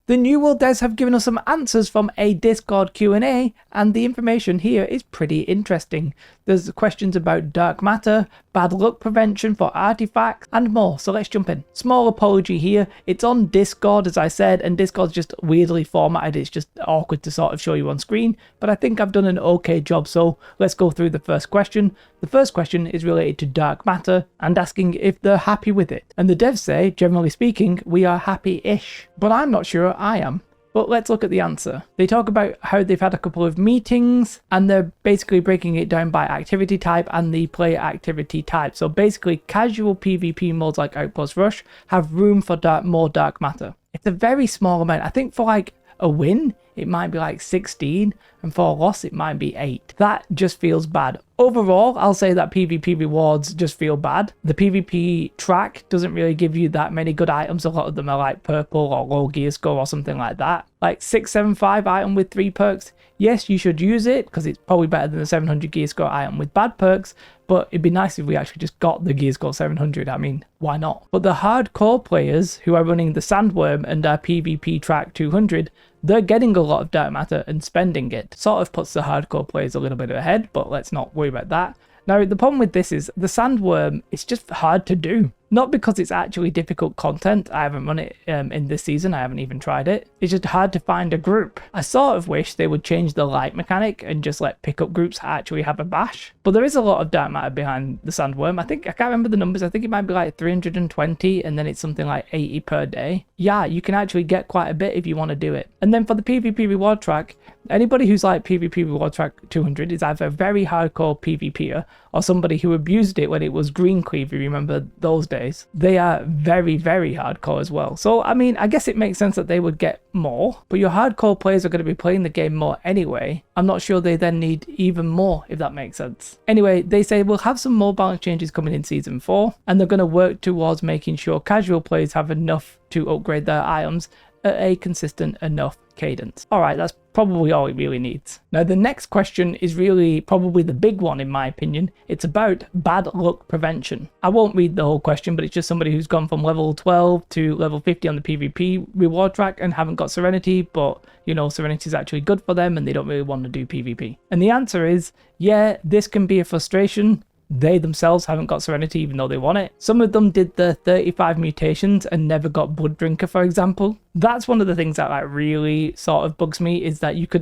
The New World devs have given us some answers from a Discord Q&A, and the information here is pretty interesting. There's questions about dark matter, bad luck prevention for artifacts, and more, so let's jump in. Small apology here, it's on Discord as I said, and Discord's just weirdly formatted, it's just awkward to sort of show you on screen, but I think I've done an okay job, so let's go through the first question. The first question is related to dark matter and asking if they're happy with it. And the devs say, generally speaking, we are happy-ish, but I'm not sure I am. But let's look at the answer. They talk about how they've had a couple of meetings and they're basically breaking it down by activity type and the player activity type. So basically casual PvP modes like Outpost Rush have room for more dark matter. It's a very small amount. I think for like a win, it might be like 16, and for a loss, it might be 8. That just feels bad. Overall, I'll say that PvP rewards just feel bad. The PvP track doesn't really give you that many good items. A lot of them are like purple or low gear score or something like that. Like 675 item with 3 perks. Yes, you should use it because it's probably better than the 700 gear score item with bad perks, but it'd be nice if we actually just got the gear score 700. I mean, why not? But the hardcore players who are running the Sandworm and our PvP track 200, they're getting a lot of dark matter and spending it. Sort of puts the hardcore players a little bit ahead, but let's not worry about that. Now, the problem with this is the Sandworm, it's just hard to do. Not because it's actually difficult content, I haven't run it in this season, I haven't even tried it. It's just hard to find a group. I sort of wish they would change the light mechanic and just let pickup groups actually have a bash. But there is a lot of dark matter behind the Sandworm. I can't remember the numbers, I think it might be like 320 and then it's something like 80 per day. Yeah, you can actually get quite a bit if you want to do it. And then for the PvP reward track, anybody who's like PvP reward track 200 is either a very hardcore PvPer or somebody who abused it when it was green cleave, you remember those days. They are very, very hardcore as well. So, I mean, I guess it makes sense that they would get more, but your hardcore players are going to be playing the game more anyway. I'm not sure they then need even more, if that makes sense. Anyway, they say we'll have some more balance changes coming in Season 4, and they're going to work towards making sure casual players have enough to upgrade their items at a consistent enough cadence. Alright, that's probably all it really needs. Now the next question is really probably the big one in my opinion. It's about bad luck prevention. I won't read the whole question, but it's just somebody who's gone from level 12 to level 50 on the PvP reward track and haven't got Serenity, but you know, Serenity is actually good for them and they don't really want to do PvP. And the answer is, yeah, this can be a frustration. They themselves haven't got Serenity even though they want it. Some of them did the 35 mutations and never got Blood Drinker, for example. That's one of the things that like really sort of bugs me, is that you could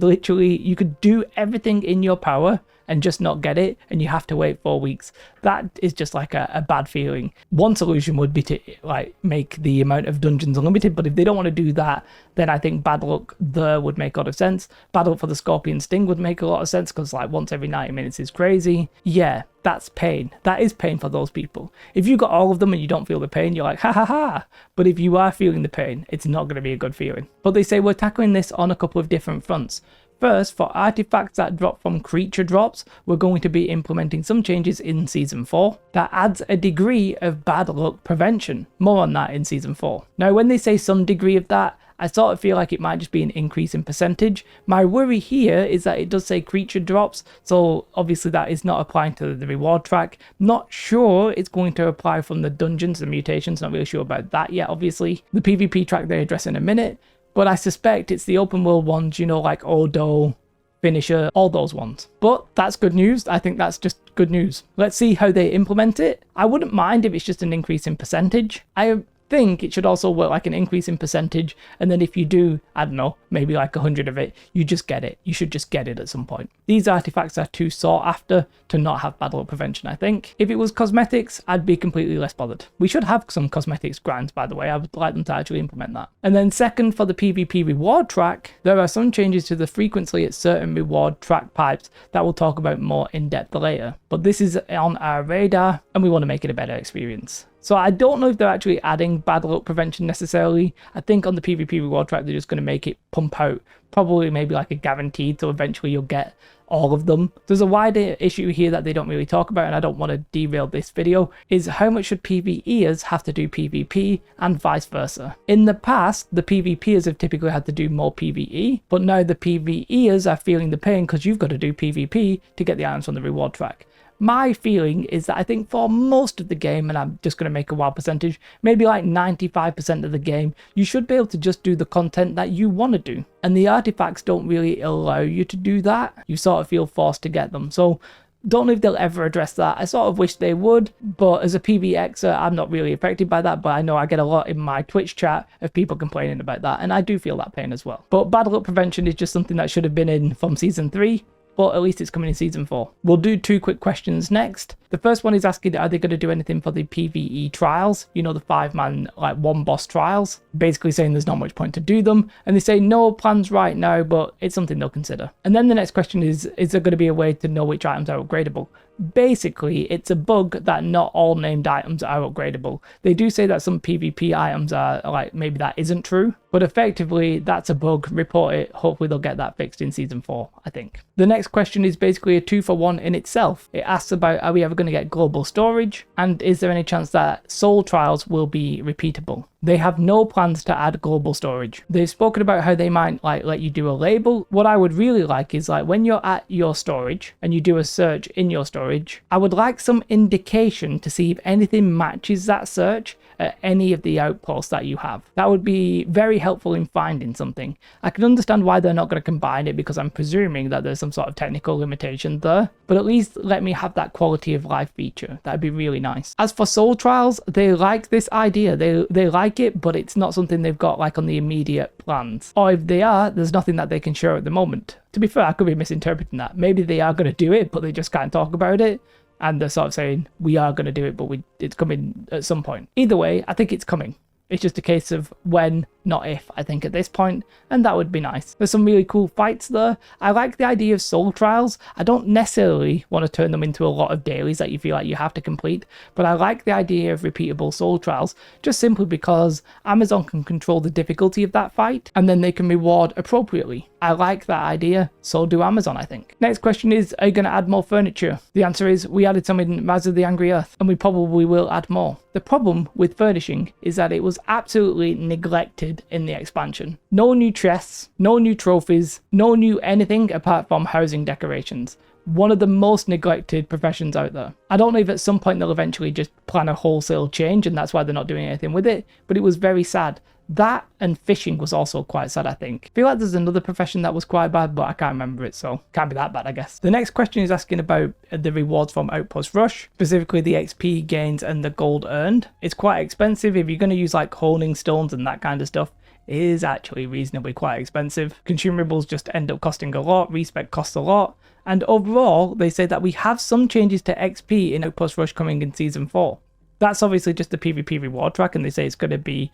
do everything in your power and just not get it, and you have to wait 4 weeks. That is just like a bad feeling. One solution would be to like make the amount of dungeons unlimited, but if they don't want to do that, then I think bad luck there would make a lot of sense. Bad luck for the Scorpion Sting would make a lot of sense, because like once every 90 minutes is crazy. Yeah, that's pain. That is pain for those people. If you got all of them and you don't feel the pain, you're like, ha ha ha. But if you are feeling the pain, it's not going to be a good feeling. But they say we're tackling this on a couple of different fronts. First, for artifacts that drop from creature drops, we're going to be implementing some changes in Season 4 that adds a degree of bad luck prevention. More on that in Season 4. Now, when they say some degree of that, I sort of feel like it might just be an increase in percentage. My worry here is that it does say creature drops, so obviously that is not applying to the reward track. Not sure it's going to apply from the dungeons and mutations, not really sure about that yet, obviously. The PvP track they address in a minute. But I suspect it's the open world ones, you know, like Odo, Finisher, all those ones. But that's good news. I think that's just good news. Let's see how they implement it. I wouldn't mind if it's just an increase in percentage. I think it should also work like an increase in percentage, and then if you do, I don't know, maybe like 100 of it, you just get it. You should just get it at some point. These artifacts are too sought after to not have bad luck prevention, I think. If it was cosmetics, I'd be completely less bothered. We should have some cosmetics grinds, by the way. I would like them to actually implement that. And then second, for the PvP reward track, there are some changes to the frequency at certain reward track pipes that we'll talk about more in depth later. But this is on our radar and we want to make it a better experience. So I don't know if they're actually adding bad luck prevention necessarily. I think on the PvP reward track, they're just going to make it pump out probably maybe like a guaranteed, so eventually you'll get all of them. There's a wider issue here that they don't really talk about, and I don't want to derail this video, is how much should PvEers have to do PvP and vice versa. In the past, the PvPers have typically had to do more PvE, but now the PvEers are feeling the pain because you've got to do PvP to get the items on the reward track. My feeling is that I think for most of the game, and I'm just going to make a wild percentage, maybe like 95% of the game, you should be able to just do the content that you want to do. And the artifacts don't really allow you to do that. You sort of feel forced to get them. So don't know if they'll ever address that. I sort of wish they would, but as a PvXer, I'm not really affected by that, but I know I get a lot in my Twitch chat of people complaining about that, and I do feel that pain as well. But bad luck prevention is just something that should have been in from Season 3, but at least it's coming in Season 4. We'll do 2 quick questions next. The first one is asking, are they going to do anything for the PvE trials? You know, the 5-man, like, 1-boss trials? Basically saying there's not much point to do them. And they say no plans right now, but it's something they'll consider. And then the next question is there going to be a way to know which items are upgradable? Basically, it's a bug that not all named items are upgradable. They do say that some PvP items are, like, maybe that isn't true, but effectively, that's a bug. Report it. Hopefully they'll get that fixed in Season 4, I think. The next question is basically a 2-for-1 in itself. It asks about, are we ever going to get global storage? And is there any chance that soul trials will be repeatable? They have no plans to add global storage. They've spoken about how they might like let you do a label. What I would really like is like when you're at your storage and you do a search in your storage, I would like some indication to see if anything matches that search at any of the outposts that you have. That would be very helpful in finding something. I can understand why they're not going to combine it because I'm presuming that there's some sort of technical limitation there, but at least let me have that quality of life feature. That'd be really nice. As for soul trials, they like this idea. They like it, but it's not something they've got like on the immediate plans. Or if they are, there's nothing that they can show at the moment. To be fair, I could be misinterpreting that. Maybe they are going to do it, but they just can't talk about it. And they're sort of saying, we are going to do it, but it's coming at some point. Either way, I think it's coming. It's just a case of when, not if, I think, at this point, and that would be nice. There's some really cool fights there. I like the idea of soul trials. I don't necessarily want to turn them into a lot of dailies that you feel like you have to complete, but I like the idea of repeatable soul trials, just simply because Amazon can control the difficulty of that fight, and then they can reward appropriately. I like that idea, so do Amazon, I think. Next question is, are you going to add more furniture? The answer is, we added some in Rise of the Angry Earth, and we probably will add more. The problem with furnishing is that it was absolutely neglected in the expansion. No new chests, no new trophies, no new anything apart from housing decorations. One of the most neglected professions out there. I don't know if at some point they'll eventually just plan a wholesale change and that's why they're not doing anything with it, but it was very sad. That and fishing was also quite sad, I think. I feel like there's another profession that was quite bad, but I can't remember it, so can't be that bad, I guess. The next question is asking about the rewards from Outpost Rush, specifically the XP gains and the gold earned. It's quite expensive if you're going to use like honing stones and that kind of stuff. It is actually reasonably quite expensive. Consumables just end up costing a lot, respec costs a lot, and overall, they say that we have some changes to XP in Outpost Rush coming in Season 4. That's obviously just the PvP reward track, and they say it's going to be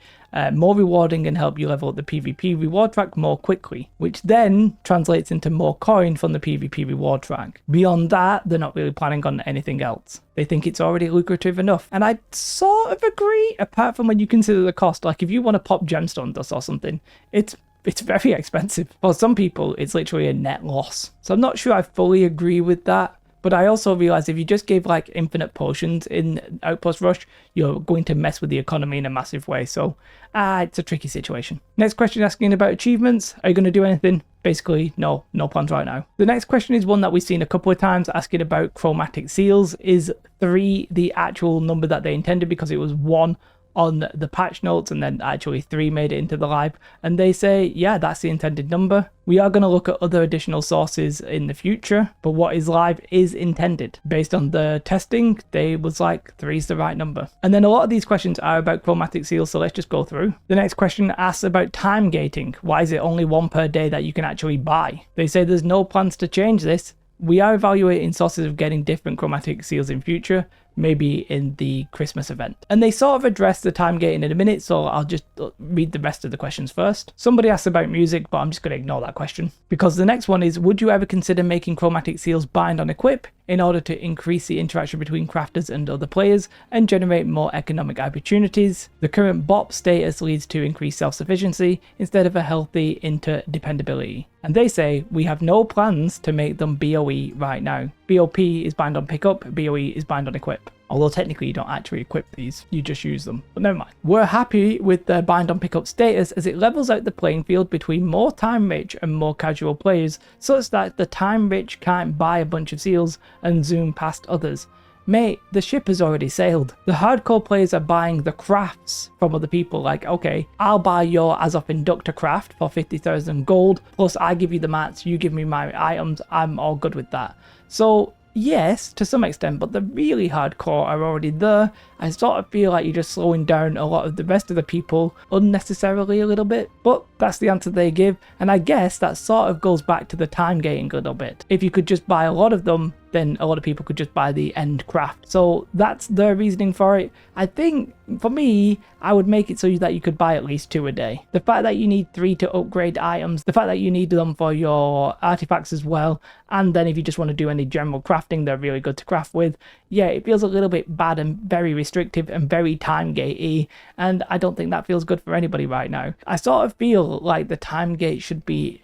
more rewarding and help you level up the PvP reward track more quickly, which then translates into more coin from the PvP reward track. Beyond that, they're not really planning on anything else. They think it's already lucrative enough, and I sort of agree, apart from when you consider the cost. Like, if you want to pop gemstone dust or something, it's very expensive. For some people, it's literally a net loss. So I'm not sure I fully agree with that. But I also realised if you just gave like infinite potions in Outpost Rush, you're going to mess with the economy in a massive way. So it's a tricky situation. Next question asking about achievements. Are you going to do anything? Basically, no plans right now. The next question is one that we've seen a couple of times, asking about chromatic seals. Is 3 the actual number that they intended? Because it was 1 on the patch notes and then actually 3 made it into the live, and they say yeah, that's the intended number. We are going to look at other additional sources in the future, but what is live is intended. Based on the testing, they was like 3 is the right number. And then a lot of these questions are about chromatic seals, so let's just go through. The next question asks about time gating. Why is it only 1 per day that you can actually buy? They say there's no plans to change this. We are evaluating sources of getting different chromatic seals in future, maybe in the Christmas event. And they sort of address the time gating in a minute, so I'll just read the rest of the questions first. Somebody asked about music, but I'm just going to ignore that question. Because the next one is, would you ever consider making chromatic seals bind on equip in order to increase the interaction between crafters and other players and generate more economic opportunities? The current BOP status leads to increased self-sufficiency instead of a healthy interdependability. And they say, we have no plans to make them BOE right now. BOP is bind on pickup, BOE is bind on equip. Although technically you don't actually equip these, you just use them, but never mind. We're happy with the bind on pickup status as it levels out the playing field between more time rich and more casual players, such that the time rich can't buy a bunch of seals and zoom past others. Mate, the ship has already sailed. The hardcore players are buying the crafts from other people, like, okay, I'll buy your Azov Inductor craft for 50,000 gold, plus I give you the mats, you give me my items, I'm all good with that. So yes, to some extent, but the really hardcore are already there. I sort of feel like you're just slowing down a lot of the rest of the people unnecessarily a little bit, but that's the answer they give, and I guess that sort of goes back to the time gating a little bit. If you could just buy a lot of them, then a lot of people could just buy the end craft. So that's their reasoning for it. I think, for me, I would make it so that you could buy at least 2 a day. The fact that you need 3 to upgrade items, the fact that you need them for your artifacts as well, and then if you just want to do any general crafting, they're really good to craft with. Yeah, it feels a little bit bad and very restrictive and very time gatey, and I don't think that feels good for anybody right now. I sort of feel like the time gate should be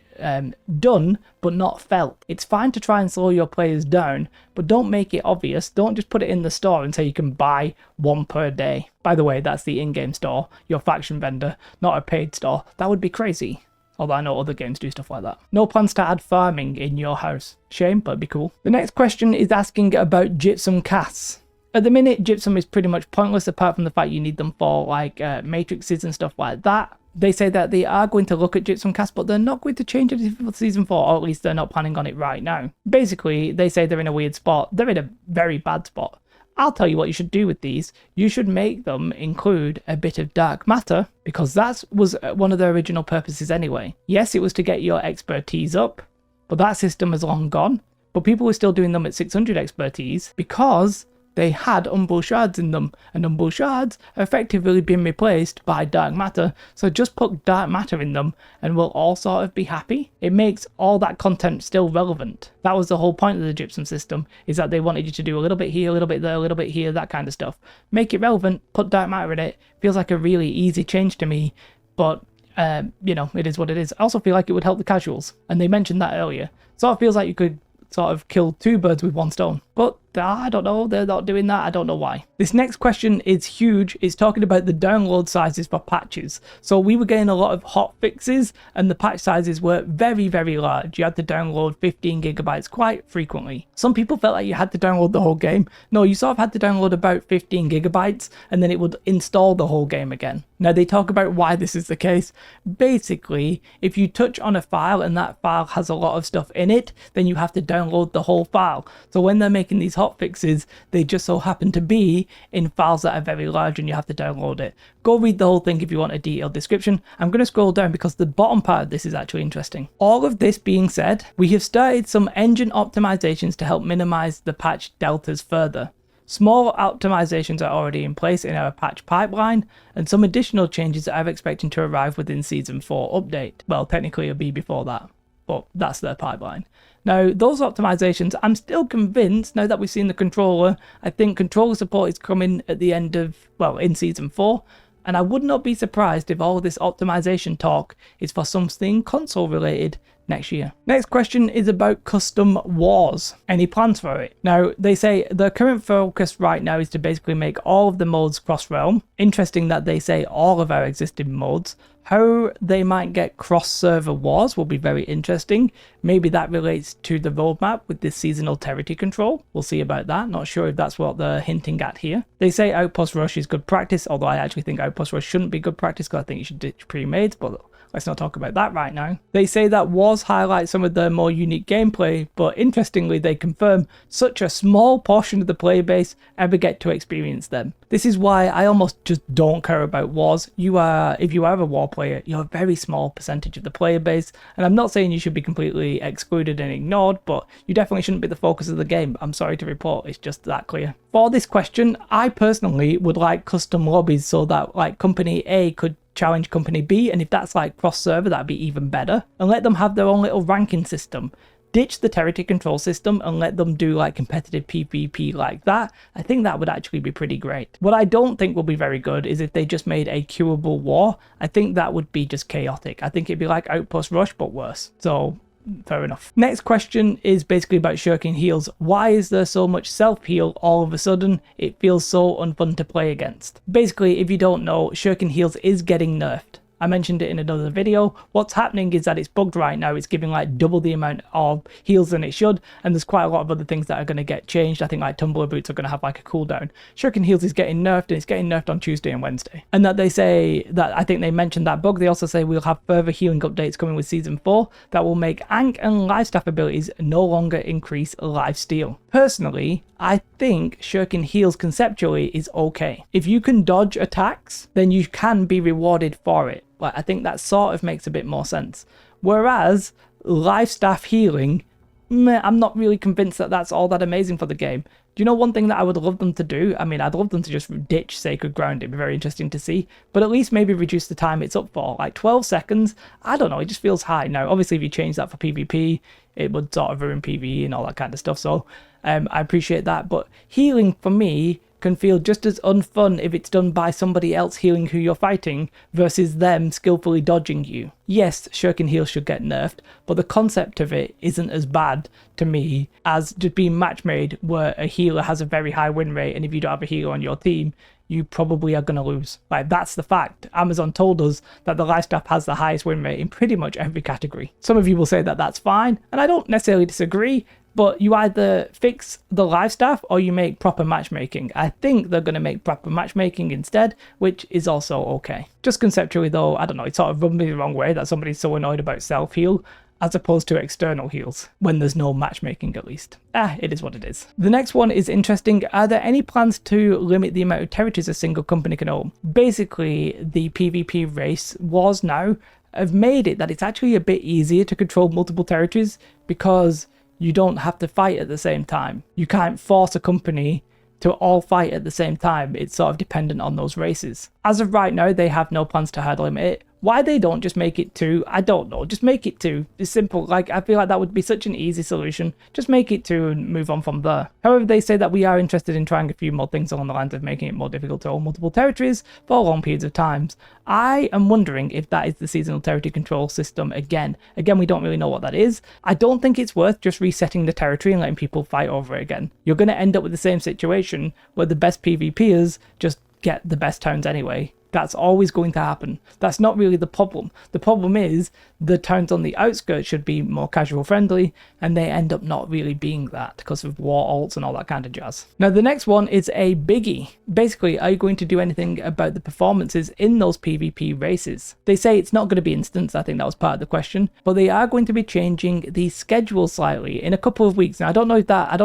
done but not felt. It's fine to try and slow your players down, but don't make it obvious. Don't just put it in the store and say you can buy 1 per day. By the way, that's the in-game store, your faction vendor, not a paid store. That would be crazy. Although I know other games do stuff like that. No plans to add farming in your house. Shame, but it'd be cool. The next question is asking about gypsum casts. At the minute, gypsum is pretty much pointless apart from the fact you need them for like matrices and stuff like that. They say that they are going to look at gypsum casts, but they're not going to change anything for season 4, or at least they're not planning on it right now. Basically, they say they're in a weird spot. They're in a very bad spot. I'll tell you what you should do with these. You should make them include a bit of dark matter, because that was one of their original purposes anyway. Yes, it was to get your expertise up, but that system is long gone. But people were still doing them at 600 expertise because they had umbral shards in them, and umbral shards have effectively been replaced by dark matter, so just put dark matter in them and we'll all sort of be happy. It makes all that content still relevant. That was the whole point of the gypsum system, is that they wanted you to do a little bit here, a little bit there, a little bit here, that kind of stuff. Make it relevant, put dark matter in it. Feels like a really easy change to me, but you know, it is what it is. I also feel like it would help the casuals, and they mentioned that earlier. Sort of feels like you could sort of kill 2 birds with 1 stone. But I don't know, they're not doing that, I don't know why. This next question is huge. It's talking about the download sizes for patches. So we were getting a lot of hot fixes and the patch sizes were very, very large. You had to download 15 gigabytes quite frequently. Some people felt like you had to download the whole game. No, you sort of had to download about 15 gigabytes and then it would install the whole game again. Now they talk about why this is the case. Basically, if you touch on a file and that file has a lot of stuff in it, then you have to download the whole file. So when they're making these hotfixes, they just so happen to be in files that are very large and you have to download it. Go read the whole thing if you want a detailed description. I'm going to scroll down because the bottom part of this is actually interesting. All of this being said, we have started some engine optimizations to help minimize the patch deltas further. Small optimizations are already in place in our patch pipeline, and some additional changes are expecting to arrive within Season 4 update. Well, technically it'll be before that, but that's their pipeline. Now, those optimizations, I'm still convinced, now that we've seen the controller, I think controller support is coming at the end of, well, in Season 4, and I would not be surprised if all of this optimization talk is for something console related next year. Next question is about custom wars. Any plans for it? Now, they say the current focus right now is to basically make all of the modes cross-realm. Interesting that they say all of our existing modes. How they might get cross-server wars will be very interesting. Maybe that relates to the roadmap with this seasonal Ter Control. We'll see about that. Not sure if that's what they're hinting at here. They say Outpost Rush is good practice, although I actually think Outpost Rush shouldn't be good practice because I think you should ditch pre-mades, but let's not talk about that right now. They say that wars highlight some of the more unique gameplay, but interestingly they confirm such a small portion of the player base ever get to experience them. This is why I almost just don't care about wars. If you are a war player, you're a very small percentage of the player base, and I'm not saying you should be completely excluded and ignored, but you definitely shouldn't be the focus of the game. I'm sorry to report, it's just that clear. For this question, I personally would like custom lobbies so that like Company A could challenge Company B, and if that's like cross-server, that'd be even better. And let them have their own little ranking system. Ditch the Ter Control system and let them do like competitive PvP like that. I think that would actually be pretty great. What I don't think will be very good is if they just made a queuable war. I think that would be just chaotic. I think it'd be like Outpost Rush, but worse. So fair enough. Next question is basically about Shing Heals. Why is there so much self-heal all of a sudden? It feels so unfun to play against. Basically, if you don't know, Shing Heals is getting nerfed. I mentioned it in another video. What's happening is that it's bugged right now. It's giving like double the amount of heals than it should, and there's quite a lot of other things that are going to get changed. I think like Tumbler Boots are going to have like a cooldown. Shing Heals is getting nerfed, and it's getting nerfed on Tuesday and Wednesday. And that they say that, I think they mentioned that bug. They also say we'll have further healing updates coming with Season 4 that will make Ankh and Lifestaff abilities no longer increase lifesteal. Personally, I think Shing Heals conceptually is okay. If you can dodge attacks, then you can be rewarded for it. Like, I think that sort of makes a bit more sense. Whereas Lifestaff healing, I'm not really convinced that that's all that amazing for the game. Do you know one thing that I would love them to do? I mean, I'd love them to just ditch Sacred Ground. It'd be very interesting to see. But at least maybe reduce the time it's up for. Like 12 seconds, I don't know, it just feels high. Now, obviously, if you change that for PvP, it would sort of ruin PvE and all that kind of stuff. So I appreciate that. But healing, for me, can feel just as unfun if it's done by somebody else healing who you're fighting versus them skillfully dodging you. Yes, Shing Heal should get nerfed, but the concept of it isn't as bad to me as just being match made where a healer has a very high win rate, and if you don't have a healer on your team, you probably are going to lose. Like, that's the fact. Amazon told us that the Lifestaff has the highest win rate in pretty much every category. Some of you will say that that's fine, and I don't necessarily disagree, but you either fix the Lifestaff or you make proper matchmaking. I think they're going to make proper matchmaking instead, which is also okay. Just conceptually though, I don't know, it sort of rubbed me the wrong way that somebody's so annoyed about self-heal as opposed to external heals, when there's no matchmaking at least. It is what it is. The next one is interesting. Are there any plans to limit the amount of territories a single company can own? Basically, the PvP race wars now have made it that it's actually a bit easier to control multiple territories because you don't have to fight at the same time. You can't force a company to all fight at the same time. It's sort of dependent on those races. As of right now, they have no plans to hard limit it. Why they don't just make it 2, I don't know. Just make it 2. It's simple. Like, I feel like that would be such an easy solution. Just make it 2 and move on from there. However, they say that we are interested in trying a few more things along the lines of making it more difficult to own multiple territories for long periods of times. I am wondering if that is the seasonal territory control system again. Again, we don't really know what that is. I don't think it's worth just resetting the territory and letting people fight over it again. You're going to end up with the same situation where the best PvPers just get the best towns anyway. That's always going to happen. That's not really the problem. The problem is the towns on the outskirts should be more casual friendly, and they end up not really being that because of war alts and all that kind of jazz. Now, the next one is a biggie. Basically, are you going to do anything about the performances in those PvP races? They say it's not going to be instant. I think that was part of the question, but they are going to be changing the schedule slightly in a couple of weeks. Now, I don't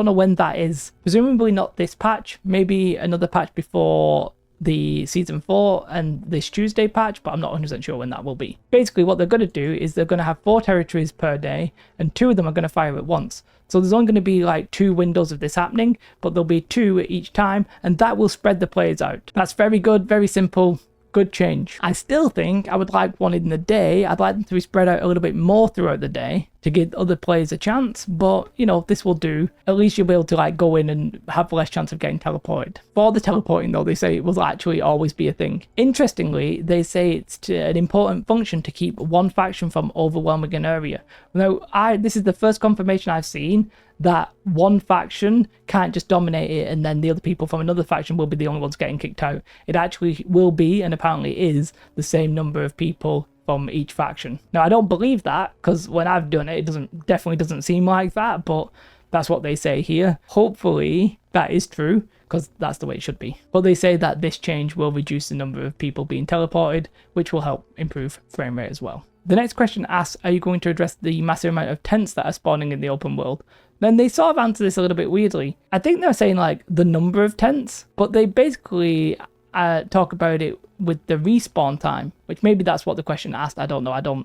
know when that is. Presumably not this patch, maybe another patch before the Season 4 and this Tuesday patch, but I'm not 100% sure when that will be. Basically, what they're going to do is they're going to have 4 territories per day, and 2 of them are going to fire at once. So there's only going to be like 2 windows of this happening, but there'll be 2 at each time, and that will spread the players out. That's very good, very simple. Good change. I still think I would like one in the day. I'd like them to be spread out a little bit more throughout the day to give other players a chance, but you know, this will do. At least you'll be able to like go in and have less chance of getting teleported. For the teleporting though, they say it will actually always be a thing. Interestingly, they say it's an important function to keep one faction from overwhelming an area. Now, this is the first confirmation I've seen that one faction can't just dominate it and then the other people from another faction will be the only ones getting kicked out. It actually will be, and apparently is, the same number of people from each faction. Now, I don't believe that, because when I've done it, it definitely doesn't seem like that, but that's what they say here. Hopefully that is true, because that's the way it should be. But they say that this change will reduce the number of people being teleported, which will help improve frame rate as well. The next question asks, are you going to address the massive amount of tents that are spawning in the open world? Then they sort of answer this a little bit weirdly. I think they're saying like the number of tents, but they basically talk about it with the respawn time, which maybe that's what the question asked. I don't know.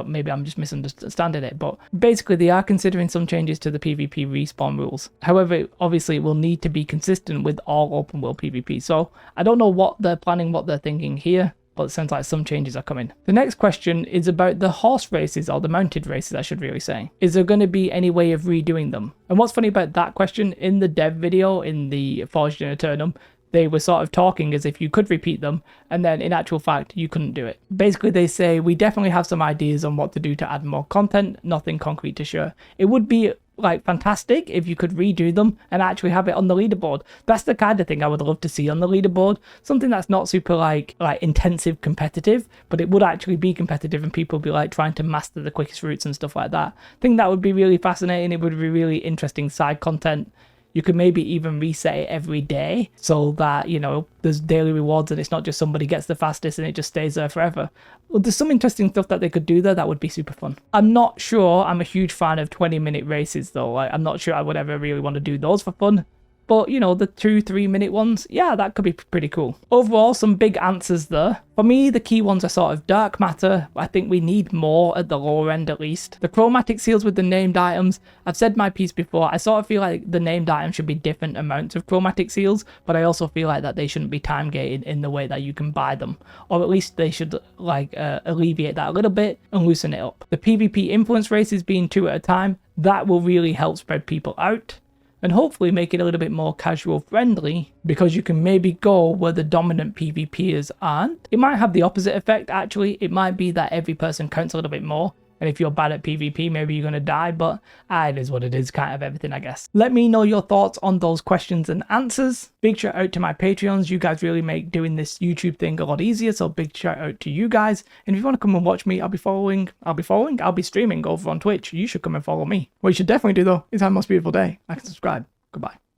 Maybe I'm just misunderstanding it, but basically they are considering some changes to the PvP respawn rules. However, obviously it will need to be consistent with all open world PvP. So I don't know what they're planning, what they're thinking here, but it sounds like some changes are coming. The next question is about the horse races, or the mounted races, I should really say. Is there going to be any way of redoing them? And what's funny about that question, in the dev video, in the Forged in Eternum, they were sort of talking as if you could repeat them, and then in actual fact, you couldn't do it. Basically, they say, we definitely have some ideas on what to do to add more content, nothing concrete to share. It would be like fantastic if you could redo them and actually have it on the leaderboard. That's the kind of thing I would love to see on the leaderboard. Something that's not super like intensive competitive, but it would actually be competitive and people be like trying to master the quickest routes and stuff like that. I think that would be really fascinating. It would be really interesting side content. You could maybe even reset it every day so that, you know, there's daily rewards and it's not just somebody gets the fastest and it just stays there forever. Well, there's some interesting stuff that they could do there that would be super fun. I'm not sure I'm a huge fan of 20-minute races though. Like, I'm not sure I would ever really want to do those for fun. But, you know, the 2-3 minute ones, yeah, that could be pretty cool. Overall, some big answers there. For me, the key ones are sort of dark matter. I think we need more at the lower end at least. The chromatic seals with the named items. I've said my piece before. I sort of feel like the named items should be different amounts of chromatic seals, but I also feel like that they shouldn't be time gated in the way that you can buy them. Or at least they should like alleviate that a little bit and loosen it up. The PvP influence races being 2 at a time, that will really help spread people out. And hopefully make it a little bit more casual friendly, because you can maybe go where the dominant PvPers aren't. It might have the opposite effect actually. It might be that every person counts a little bit more, and if you're bad at PvP, maybe you're going to die, but it is what it is, kind of everything, I guess. Let me know your thoughts on those questions and answers. Big shout out to my Patreons. You guys really make doing this YouTube thing a lot easier, so big shout out to you guys. And if you want to come and watch me, I'll be streaming over on Twitch. You should come and follow me. What you should definitely do though is have the most beautiful day. Like and subscribe. Goodbye.